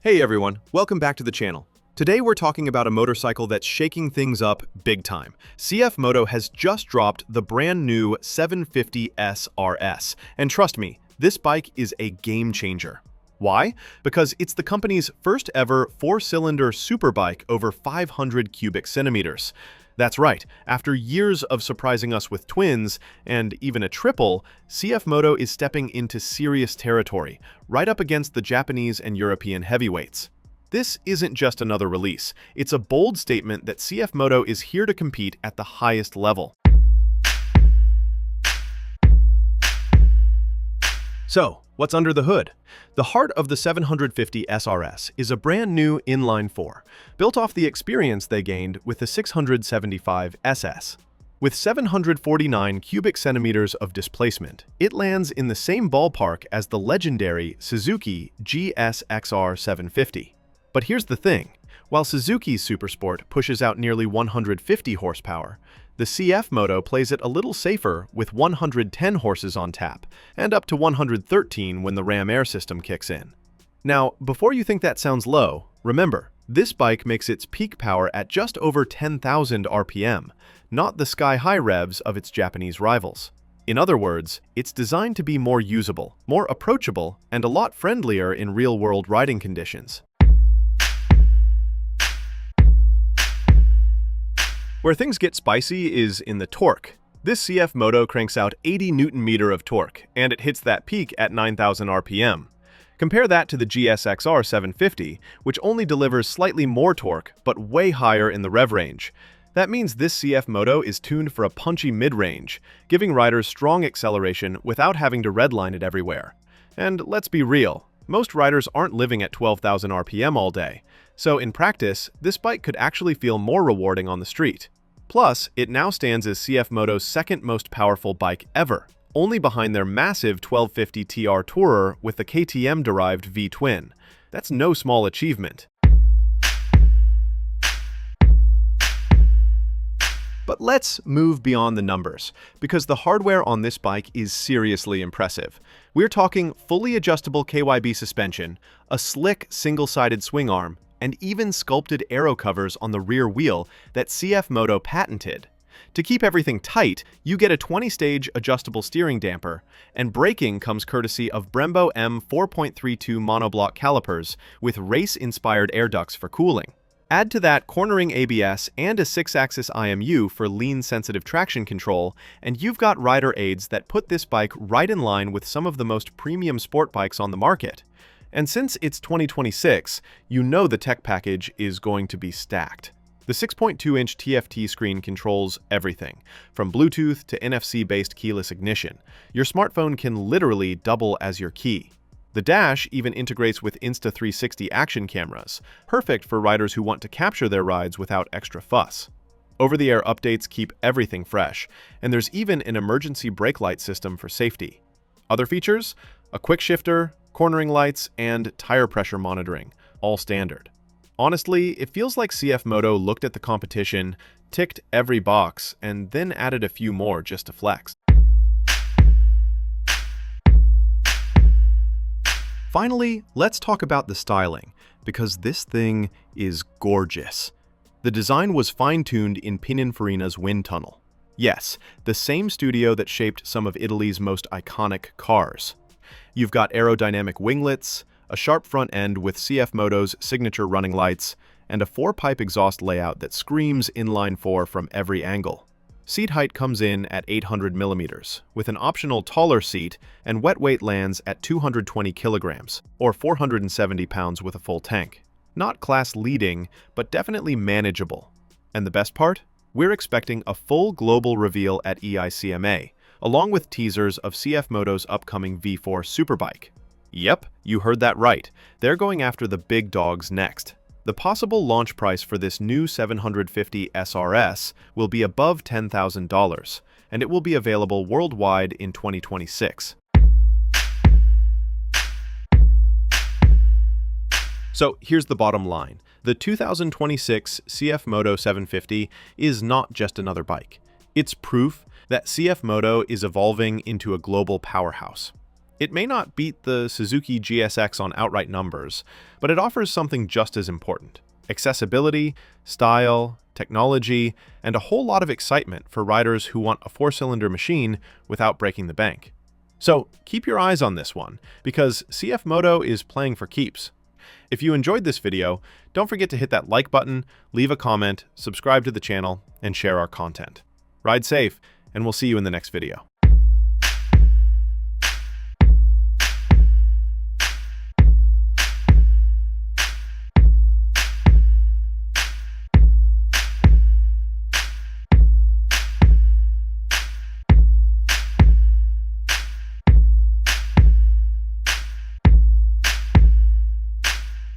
Hey everyone, welcome back to the channel. Today we're talking about a motorcycle that's shaking things up big time. CFMOTO has just dropped the brand new 750S RS, and trust me, this bike is a game changer. Why? Because it's the company's first ever 4-cylinder superbike over 500 cubic centimeters. That's right, after years of surprising us with twins, and even a triple, CFMOTO is stepping into serious territory, right up against the Japanese and European heavyweights. This isn't just another release, it's a bold statement that CFMOTO is here to compete at the highest level. So, what's under the hood? The heart of the 750 SRS is a brand new inline 4, built off the experience they gained with the 675 SS. With 749 cubic centimeters of displacement, it lands in the same ballpark as the legendary Suzuki GSXR 750. But here's the thing, while Suzuki's Supersport pushes out nearly 150 horsepower, the CFMOTO plays it a little safer with 110 horses on tap, and up to 113 when the Ram Air system kicks in. Now, before you think that sounds low, remember, this bike makes its peak power at just over 10,000 RPM, not the sky-high revs of its Japanese rivals. In other words, it's designed to be more usable, more approachable, and a lot friendlier in real-world riding conditions. Where things get spicy is in the torque. This CFMOTO cranks out 80 Nm of torque, and it hits that peak at 9,000 RPM. Compare that to the GSXR 750, which only delivers slightly more torque, but way higher in the rev range. That means this CFMOTO is tuned for a punchy mid-range, giving riders strong acceleration without having to redline it everywhere. And let's be real, most riders aren't living at 12,000 RPM all day, so in practice, this bike could actually feel more rewarding on the street. Plus, it now stands as CFMOTO's second most powerful bike ever, only behind their massive 1250 TR Tourer with the KTM-derived V-twin. That's no small achievement. But let's move beyond the numbers, because the hardware on this bike is seriously impressive. We're talking fully adjustable KYB suspension, a slick single-sided swing arm, and even sculpted aero covers on the rear wheel that CFMOTO patented. To keep everything tight, you get a 20-stage adjustable steering damper, and braking comes courtesy of Brembo M 4.32 monoblock calipers with race-inspired air ducts for cooling. Add to that cornering ABS and a 6-axis IMU for lean-sensitive traction control, and you've got rider aids that put this bike right in line with some of the most premium sport bikes on the market. And since it's 2026, you know the tech package is going to be stacked. The 6.2-inch TFT screen controls everything, from Bluetooth to NFC-based keyless ignition. Your smartphone can literally double as your key. The dash even integrates with Insta360 action cameras, perfect for riders who want to capture their rides without extra fuss. Over-the-air updates keep everything fresh, and there's even an emergency brake light system for safety. Other features? A quick shifter, cornering lights, and tire pressure monitoring, all standard. Honestly, it feels like CFMOTO looked at the competition, ticked every box, and then added a few more just to flex. Finally, let's talk about the styling, because this thing is gorgeous. The design was fine-tuned in Pininfarina's wind tunnel. Yes, the same studio that shaped some of Italy's most iconic cars. You've got aerodynamic winglets, a sharp front end with CFMOTO's signature running lights, and a 4-pipe exhaust layout that screams inline 4 from every angle. Seat height comes in at 800 millimeters, with an optional taller seat, and wet weight lands at 220 kilograms, or 470 pounds with a full tank. Not class-leading, but definitely manageable. And the best part? We're expecting a full global reveal at EICMA, along with teasers of CFMOTO's upcoming V4 superbike. Yep, you heard that right. They're going after the big dogs next. The possible launch price for this new 750 SRS will be above $10,000, and it will be available worldwide in 2026. So here's the bottom line. The 2026 CFMOTO 750 is not just another bike. It's proof that CFMOTO is evolving into a global powerhouse. It may not beat the Suzuki GSX on outright numbers, but it offers something just as important: accessibility, style, technology, and a whole lot of excitement for riders who want a four-cylinder machine without breaking the bank. So keep your eyes on this one, because CFMOTO is playing for keeps. If you enjoyed this video, don't forget to hit that like button, leave a comment, subscribe to the channel, and share our content. Ride safe, and we'll see you in the next video.